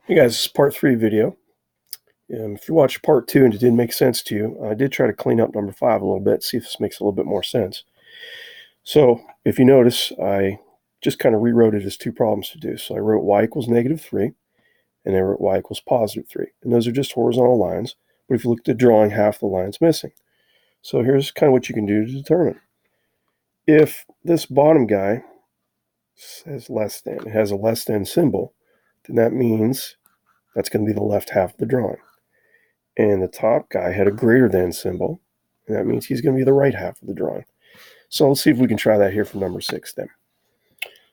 Hey guys, this is part 3 video. If you watched part 2 and it didn't make sense to you, I did try to clean up number 5 a little bit, see if this makes a little bit more sense. So if you notice, I just kind of rewrote it as two problems to do. So I wrote y equals -3, and I wrote y equals +3. And those are just horizontal lines, but if you look at the drawing, half the line's missing. So here's kind of what you can do to determine. If this bottom guy says less than, it has a less than symbol, then that means that's going to be the left half of the drawing. And the top guy had a greater than symbol, and that means he's going to be the right half of the drawing. So let's see if we can try that here for number 6 then.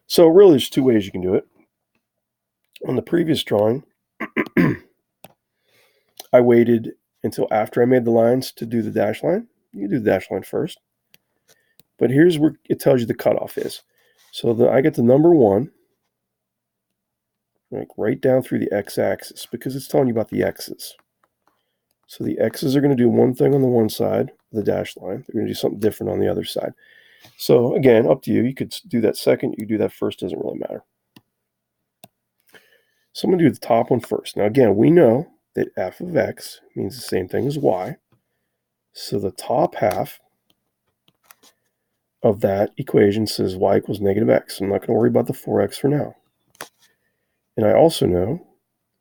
So really there's two ways you can do it. On the previous drawing, I waited until after I made the lines to do the dash line. You do the dash line first. But here's where it tells you the cutoff is. So I get the number 1, like right down through the x-axis, because it's telling you about the x's. So the x's are going to do one thing on the one side of the dash line. They're going to do something different on the other side. So again, up to you. You could do that second. You could do that first. Doesn't really matter. So I'm going to do the top one first. Now again, we know that f of x means the same thing as y. So the top half of that equation says y equals -x. I'm not going to worry about the 4x for now. And I also know,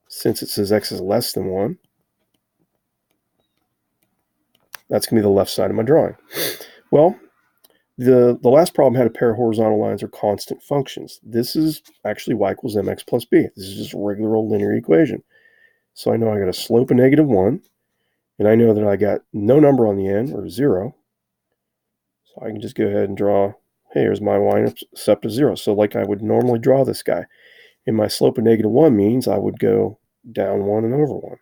since it says x is less than 1, that's going to be the left side of my drawing. Well, the last problem had a pair of horizontal lines or constant functions. This is actually y equals mx plus b. This is just a regular old linear equation. So I know I got a slope of -1, and I know that I got no number on the end, or 0. So I can just go ahead and draw, hey, here's my y-intercept of 0. So like I would normally draw this guy. And my slope of -1 means I would go down 1 and over 1.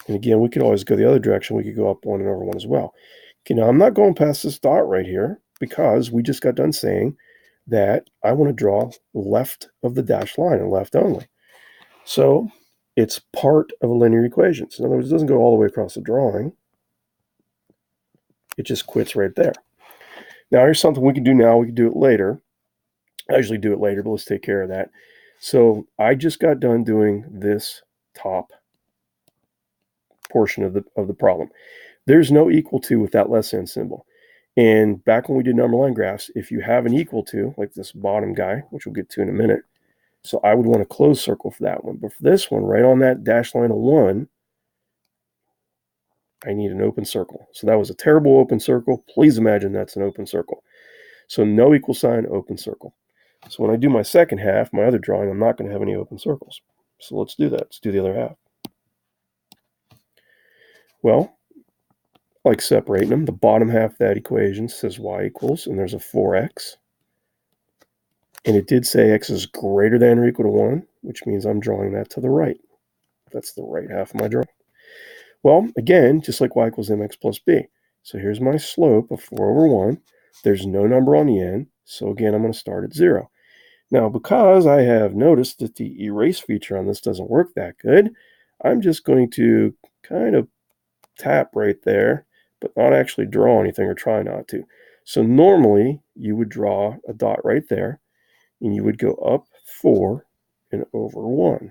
And again, we could always go the other direction. We could go up 1 and over 1 as well. Okay, now I'm not going past this dot right here because we just got done saying that I want to draw left of the dashed line and left only. So it's part of a linear equation. So in other words, it doesn't go all the way across the drawing. It just quits right there. Now here's something we can do now. We can do it later. I usually do it later, but let's take care of that. So I just got done doing this top portion of the problem. There's no equal to with that less than symbol. And back when we did number line graphs, if you have an equal to, like this bottom guy, which we'll get to in a minute, so I would want a closed circle for that one. But for this one, right on that dashed line of 1, I need an open circle. So that was a terrible open circle. Please imagine that's an open circle. So no equal sign, open circle. So when I do my second half, my other drawing, I'm not going to have any open circles. So let's do that. Let's do the other half. Well, I like separating them. The bottom half of that equation says y equals, and there's a 4x. And it did say x is greater than or equal to 1, which means I'm drawing that to the right. That's the right half of my drawing. Well, again, just like y equals mx plus b. So here's my slope of 4 over 1. There's no number on the end. So again, I'm going to start at 0. Now, because I have noticed that the erase feature on this doesn't work that good, I'm just going to kind of tap right there, but not actually draw anything or try not to. So normally you would draw a dot right there, and you would go up 4 and over 1.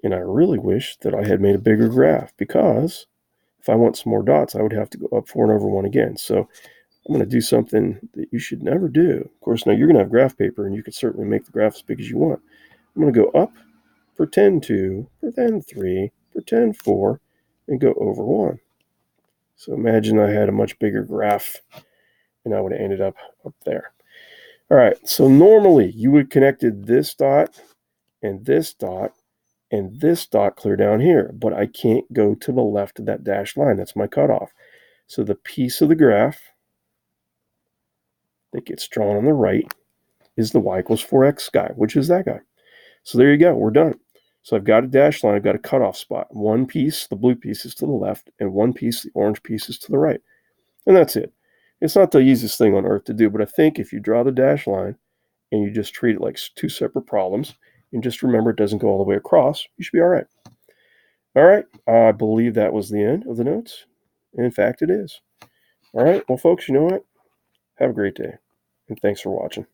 And I really wish that I had made a bigger graph, because if I want some more dots, I would have to go up 4 and over 1 again. So I'm going to do something that you should never do. Of course, now you're going to have graph paper, and you could certainly make the graph as big as you want. I'm going to go up, pretend 2, pretend 3, pretend 4, and go over 1. So imagine I had a much bigger graph, and I would have ended up there. All right, so normally you would have connected this dot and this dot and this dot clear down here, but I can't go to the left of that dashed line. That's my cutoff. So the piece of the graph that gets drawn on the right is the y equals 4x guy, which is that guy. So there you go, we're done. So I've got a dashed line, I've got a cutoff spot. One piece, the blue piece, is to the left, and one piece, the orange piece, is to the right. And that's it. It's not the easiest thing on earth to do, but I think if you draw the dashed line and you just treat it like two separate problems, and just remember it doesn't go all the way across, you should be all right. All right, I believe that was the end of the notes. In fact, it is. All right, well, folks, you know what? Have a great day, and thanks for watching.